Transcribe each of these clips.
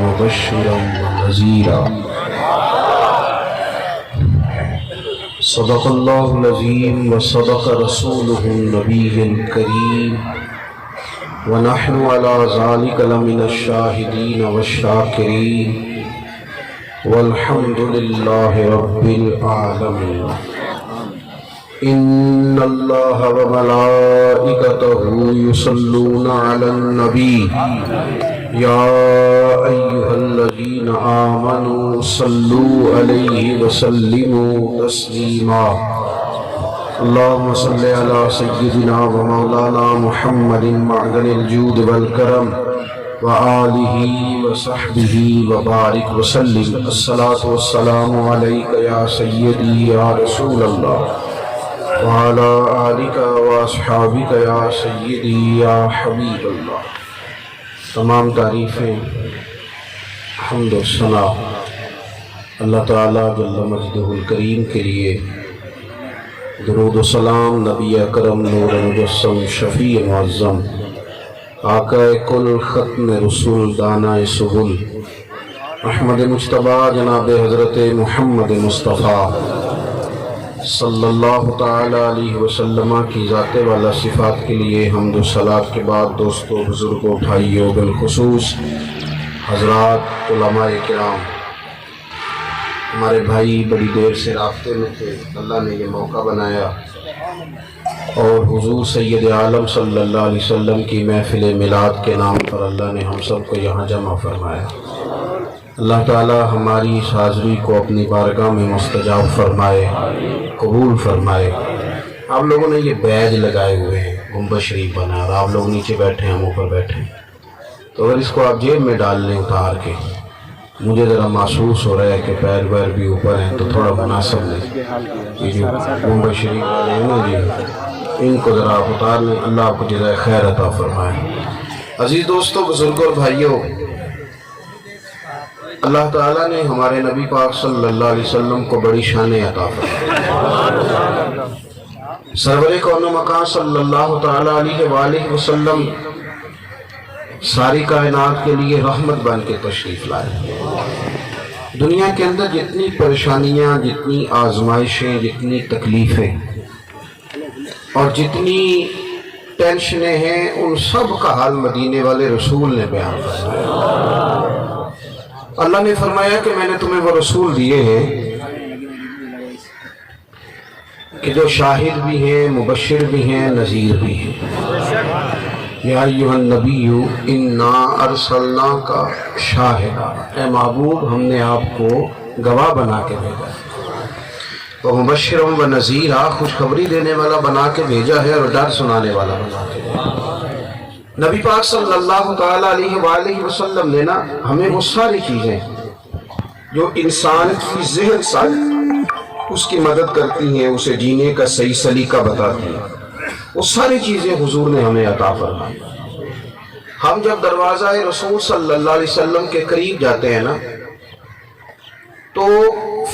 مبشرا ونذيرا صدق الله العظيم وصدق رسوله النبي الكريم ونحن على ذلك لمن الشاهدين والشاكرين والحمد لله رب العالمين إن الله وملائكته يصلون على النبي يا أيها الذين آمنوا صلوا عليه وسلموا تسليما اللهم صل على سيدنا ومولانا محمد معدن الجود والكرم وآله وصحبه وبارك وسلم الصلاة والسلام عليك يا سيدي يا رسول الله وعلى آلك واصحابك يا سيدي يا حبيب الله. تمام تعریفیں حمد و ثنا اللہ تعالیٰ جل مجدہ الکریم کے لیے، درود و سلام نبی اکرم نور مجسم شفیع معظم آقا کل ختم رسول دانہ سبل احمد مجتبیٰ جناب حضرت محمد مصطفیٰ صلی اللہ تعالیٰ علیہ وسلم کی ذات والا صفات کے لیے حمد و صلات کے بعد دوستو، بزرگوں، بھائیوں، بالخصوص حضرات علماء کرام، ہمارے بھائی بڑی دیر سے رابطے میں تھے، اللہ نے یہ موقع بنایا اور حضور سید عالم صلی اللہ علیہ وسلم کی محفل میلاد کے نام پر اللہ نے ہم سب کو یہاں جمع فرمایا۔ اللہ تعالی ہماری اس حاضری کو اپنی بارگاہ میں مستجاب فرمائے، قبول فرمائے۔ آپ لوگوں نے یہ بیج لگائے ہوئے ہیں، گنبد شریف بنا، اور آپ لوگ نیچے بیٹھے ہیں، ہم اوپر بیٹھے ہیں، تو اگر اس کو آپ جیب میں ڈال لیں اتار کے، مجھے ذرا محسوس ہو رہا ہے کہ پیر ویر بھی اوپر ہیں، تو تھوڑا مناسب نہیں۔ یہ جو گنبد شریف والے ہیں نا جی، ان کو ذرا آپ اتار لیں، اللہ آپ کو جزائے خیر عطا فرمائے۔ عزیز دوستو، بزرگوں اور بھائیوں، اللہ تعالیٰ نے ہمارے نبی پاک صلی اللہ علیہ وسلم کو بڑی شان عطا فرمائی۔ سرور کون و مکان صلی اللہ تعالیٰ علیہ وآلہ وسلم ساری کائنات کے لیے رحمت بن کے تشریف لائے۔ دنیا کے اندر جتنی پریشانیاں، جتنی آزمائشیں، جتنی تکلیفیں اور جتنی ٹینشنیں ہیں، ان سب کا حال مدینے والے رسول نے بیان فرمایا۔ اللہ نے فرمایا کہ میں نے تمہیں وہ رسول دیے ہیں کہ جو شاہد بھی ہیں، مبشر بھی ہیں، نذیر بھی ہیں۔ یا ایھا النبی انا ارسلناک شاہدا، اے محبوب ہم نے آپ کو گواہ بنا کے بھیجا ہے، ومبشرا ونذیرا، خوشخبری دینے والا بنا کے بھیجا ہے اور ڈر سنانے والا بنا کے بھیجا ہے۔ نبی پاک صلی اللہ تعالیٰ علیہ وآلہ وسلم نے نا ہمیں وہ ساری چیزیں جو انسان کی ذہن سازی اس کی مدد کرتی ہیں، اسے جینے کا صحیح سلیقہ بتاتی ہیں، وہ ساری چیزیں حضور نے ہمیں عطا فرمائی۔ ہم جب دروازہ رسول صلی اللہ علیہ وسلم کے قریب جاتے ہیں نا، تو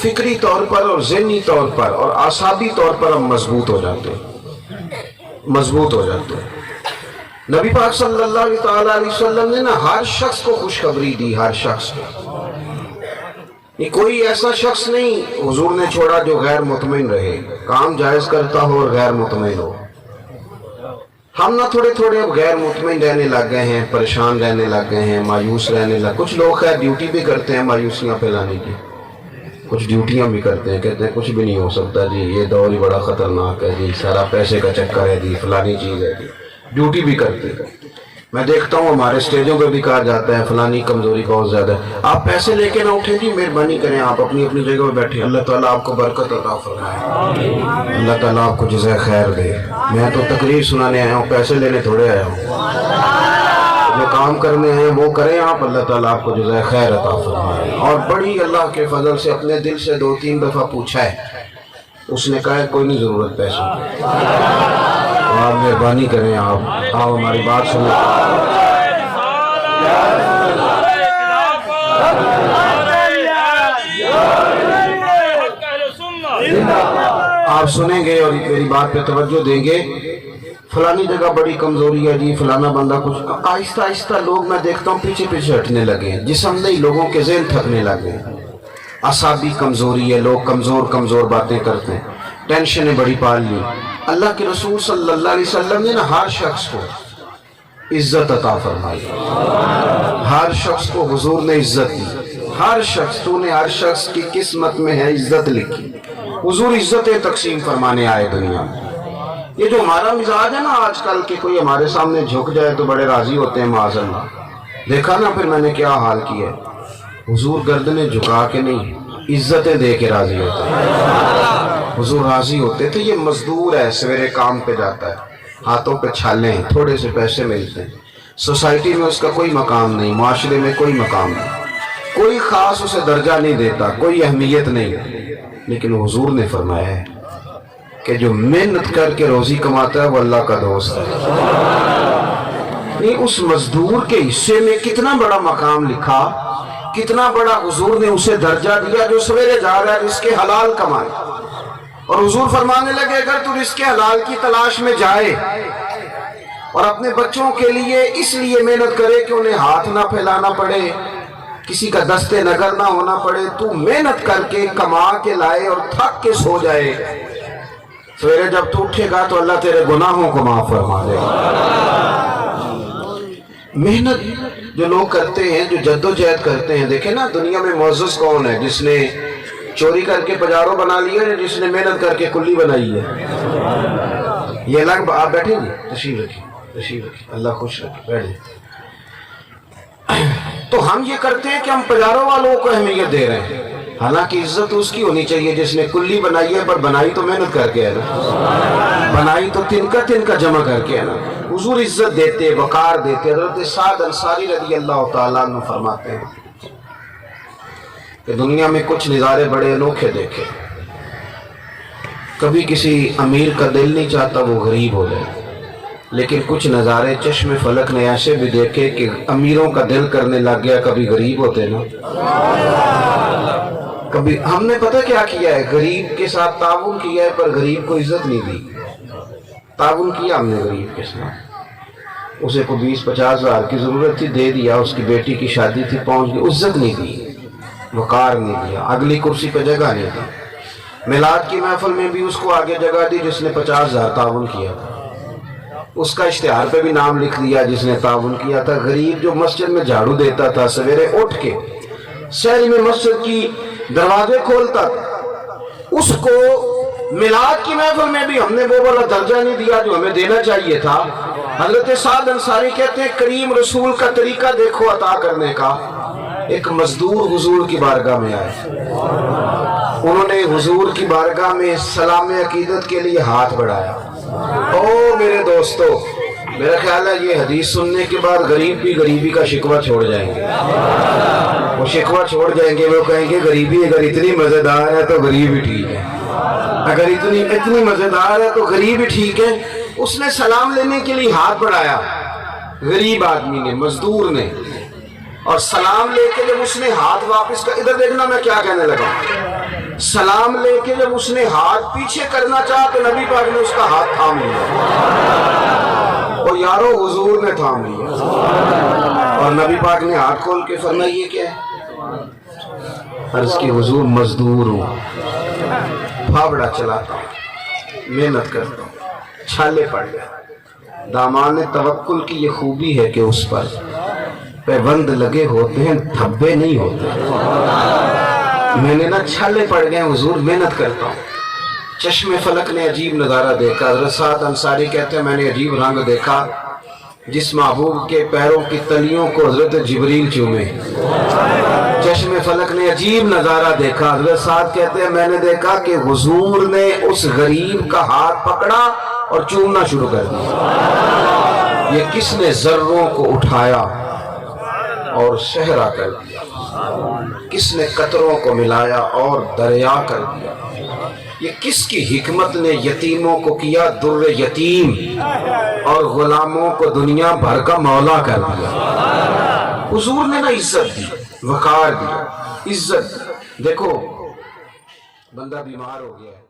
فکری طور پر اور ذہنی طور پر اور اعصابی طور پر ہم مضبوط ہو جاتے ہیں۔ نبی پاک صلی اللہ علیہ وسلم نے نا ہر شخص کو خوشخبری دی، ہر شخص کو۔ یہ کوئی ایسا شخص نہیں حضور نے چھوڑا جو غیر مطمئن رہے، کام جائز کرتا ہو اور غیر مطمئن ہو۔ ہم نہ تھوڑے تھوڑے اب غیر مطمئن رہنے لگ گئے ہیں، پریشان رہنے لگ گئے ہیں، مایوس رہنے لگ۔ کچھ لوگ خیر ڈیوٹی بھی کرتے ہیں مایوسیاں پھیلانے کی، کچھ ڈیوٹیاں بھی کرتے ہیں، کہتے ہیں کچھ بھی نہیں ہو سکتا جی، یہ دور ہی بڑا خطرناک ہے جی، سارا پیسے کا چکر ہے جی، فلانی چیز ہے جی، ڈیوٹی بھی کرتے ہیں۔ میں دیکھتا ہوں ہمارے اسٹیجوں پہ بھی کہا جاتا ہے فلانی کمزوری بہت زیادہ ہے، آپ پیسے لے کے نہ اٹھیں جی، مہربانی کریں آپ اپنی اپنی جگہ پہ بیٹھیں، اللہ تعالیٰ آپ کو برکت عطا فرمائے، اللہ تعالیٰ آپ کو جزائے خیر دے۔ میں تو تقریر سنانے آیا ہوں، پیسے لینے تھوڑے آیا ہوں، جو کام کرنے ہیں وہ کریں آپ، اللہ تعالیٰ آپ کو جزائے خیر عطا فرمائے۔ اور بڑی اللہ کے فضل سے اپنے دل سے 2-3 دفعہ پوچھا ہے، اس نے کہا ہے کوئی نہیں ضرورت پیسوں کی، آپ مہربانی کریں، آپ ہماری بات سنیں۔ آپ سنیں گے اور میری بات پہ توجہ دیں گے फलानी जगह बड़ी कमजोरी है जी, फलाना बंदा कुछ, आहिस्ता आहिस्ता लोग मैं देखता हूँ पीछे पीछे हटने लगे हैं, जिस्म नहीं, लोगों के ज़हन थकने लगे हैं। असाबी कमजोरी है, लोग कमजोर कमजोर बातें करते हैं, टेंशनें बड़ी पाल ली। अल्लाह के रसूल सल्लल्लाहु अलैहि वसल्लम ने ना हर शख्स को इज्जत अता फरमाई, हर शख्स को हुजूर ने इज्जत दी। हर शख्स, तूने हर शख्स की किस्मत में है इज्जत लिखी। हुजूर इज्जतें तकसीम फरमाने आए दुनिया में। ये जो हमारा मिजाज है ना आजकल के, कोई हमारे सामने झुक जाए तो बड़े राजी होते हैं, माज़अल्लाह। देखा ना फिर मैंने क्या हाल किया। हुजूर गर्दनें झुका के नहीं, इज्जतें दे के राजी होते हैं। हुजूर राजी होते थे, ये मजदूर है, सवेरे काम पे जाता है, हाथों पे छाले हैं, थोड़े से पैसे मिलते हैं, सोसाइटी में उसका कोई मकाम नहीं, माशरे में कोई मकाम नहीं, कोई खास उसे दर्जा नहीं देता, कोई अहमियत नहीं। लेकिन हुजूर ने फरमाया है कि जो मेहनत करके रोजी कमाता है वो अल्लाह का दोस्त है। नहीं, उस मजदूर के हिस्से में कितना बड़ा मकाम लिखा, कितना बड़ा हुजूर ने उसे दर्जा दिया, जो सवेरे जा रहा है रिज़्क़े हलाल कमाए। और हुजूर फरमाने लगे, अगर तू रिज़्क़े हलाल की तलाश में जाए और अपने बच्चों के लिए इसलिए मेहनत करे कि उन्हें हाथ ना फैलाना पड़े, किसी का दस्ते नगर ना होना पड़े, तू मेहनत करके कमा के लाए और थक के सो जाए, सवेरे जब तू उठेगा तो अल्लाह तेरे गुनाहों को माफ फरमा देगा। मेहनत जो लोग करते हैं, जो जद्दोजहद करते हैं, देखे ना दुनिया में मौजूद कौन है जिसने चोरी करके पजारो बना लिया या जिसने मेहनत करके कुल्ली बनाई है? ये अलग। आप बैठे जी, तशरीफ रखिए, तशरीफ रखिए, अल्लाह खुश रखे, बैठे। तो हम ये करते हैं कि हम पजारों वालों को अहमियत दे रहे हैं, हालांकि इज्जत उसकी होनी चाहिए जिसने कुल्ली बनाई है, पर बनाई तो मेहनत करके है ना, बनाई तो तिनका तिनका जमा करके है ना। हुजूर इज्जत देते, वकार देते। हज़रत साद अंसारी रज़ी अल्लाह तआला अन्हु फरमाते हैं कि दुनिया में कुछ नज़ारे बड़े अनोखे देखे। कभी किसी अमीर का दिल नहीं चाहता वो गरीब हो जाए, लेकिन कुछ नज़ारे चश्मे फलक ने ऐसे भी देखे कि अमीरों का दिल करने लग गया कभी गरीब होते ना। कभी हमने पता क्या किया है, गरीब के साथ ताउन किया है, पर गरीब को इज्जत नहीं दी। ताउन किया हमने गरीब के साथ, उसे को 20-50 हज़ार की जरूरत थी, दे दिया, उसकी बेटी की शादी थी, पहुंच गई, इज्जत नहीं दी, वकार नहीं दिया, अगली कुर्सी पे जगह नहीं दी। मिलाद की महफिल में भी उसको आगे जगह दी जिसने 50,000 ताउन किया था, उसका इश्तिहार पे भी नाम लिख दिया जिसने ताउन किया था। गरीब जो मस्जिद में झाड़ू देता था, सवेरे उठ के शहर में मस्जिद की दरवाजे खोलता था, उसको मिलाद की महफिल में भी हमने वो वाला दर्जा नहीं दिया जो हमें देना चाहिए था। हजरत साद अंसारी कहते हैं, करीम रसूल का तरीका देखो अता करने का। एक मजदूर हुजूर की बारगाह में आए, उन्होंने हुजूर की बारगाह में सलाम अकीदत के लिए हाथ बढ़ाया। ओ मेरे दोस्तों, मेरा ख्याल है ये हदीस सुनने के बाद गरीब भी गरीबी का शिकवा छोड़ जाएंगे, वो शिकवा छोड़ जाएंगे, वो कहेंगे गरीबी अगर इतनी मजेदार है तो गरीब ही ठीक है, अगर इतनी मजेदार है तो गरीब ही ठीक है। उसने सलाम लेने के लिए हाथ बढ़ाया, गरीब आदमी ने, मजदूर ने, और सलाम लेके जब उसने हाथ वापस कर, इधर देखना मैं क्या कहने लगा, सलाम लेके जब उसने हाथ पीछे करना चाहा तो नबी पाक ने उसका हाथ थाम लिया, और यारो हुजूर ने थाम लिया, और नबी पाक ने हाथ खोल के फरमाया ये क्या है? अर्ज की हुजूर मजदूर हूँ, फावड़ा चलाता हूँ, मेहनत करता हूँ, छाले पड़ गए। दामाने तवक्कुल की ये खूबी है कि उस पर पैबंद लगे होते हैं, धब्बे नहीं होते। मैंने ना छाले पड़ गए हुजूर, मेहनत करता हूँ। चश्मे फलक ने अजीब नज़ारा देखा। हज़रत साद अंसारी कहते हैं, मैंने अजीब रंग देखा, जिस महबूब के पैरों की तलियों को हजरत जिब्रील चूमे। चश्मे फलक ने अजीब नज़ारा देखा। हजरत साद कहते हैं, मैंने देखा कि हुजूर ने उस गरीब का हाथ पकड़ा और चूमना शुरू कर दिया। ये किसने जर्रों को उठाया और शहरा कर दिया, किसने कतरों को मिलाया और दरिया कर दिया, ये किसकी हिकमत ने यतीमों को किया दुर्र यतीम और गुलामों को दुनिया भर का मौला कर दिया। हुजूर ने ना इज्जत दी, वकार दिया, इज्जत। देखो बंदा बीमार हो गया है,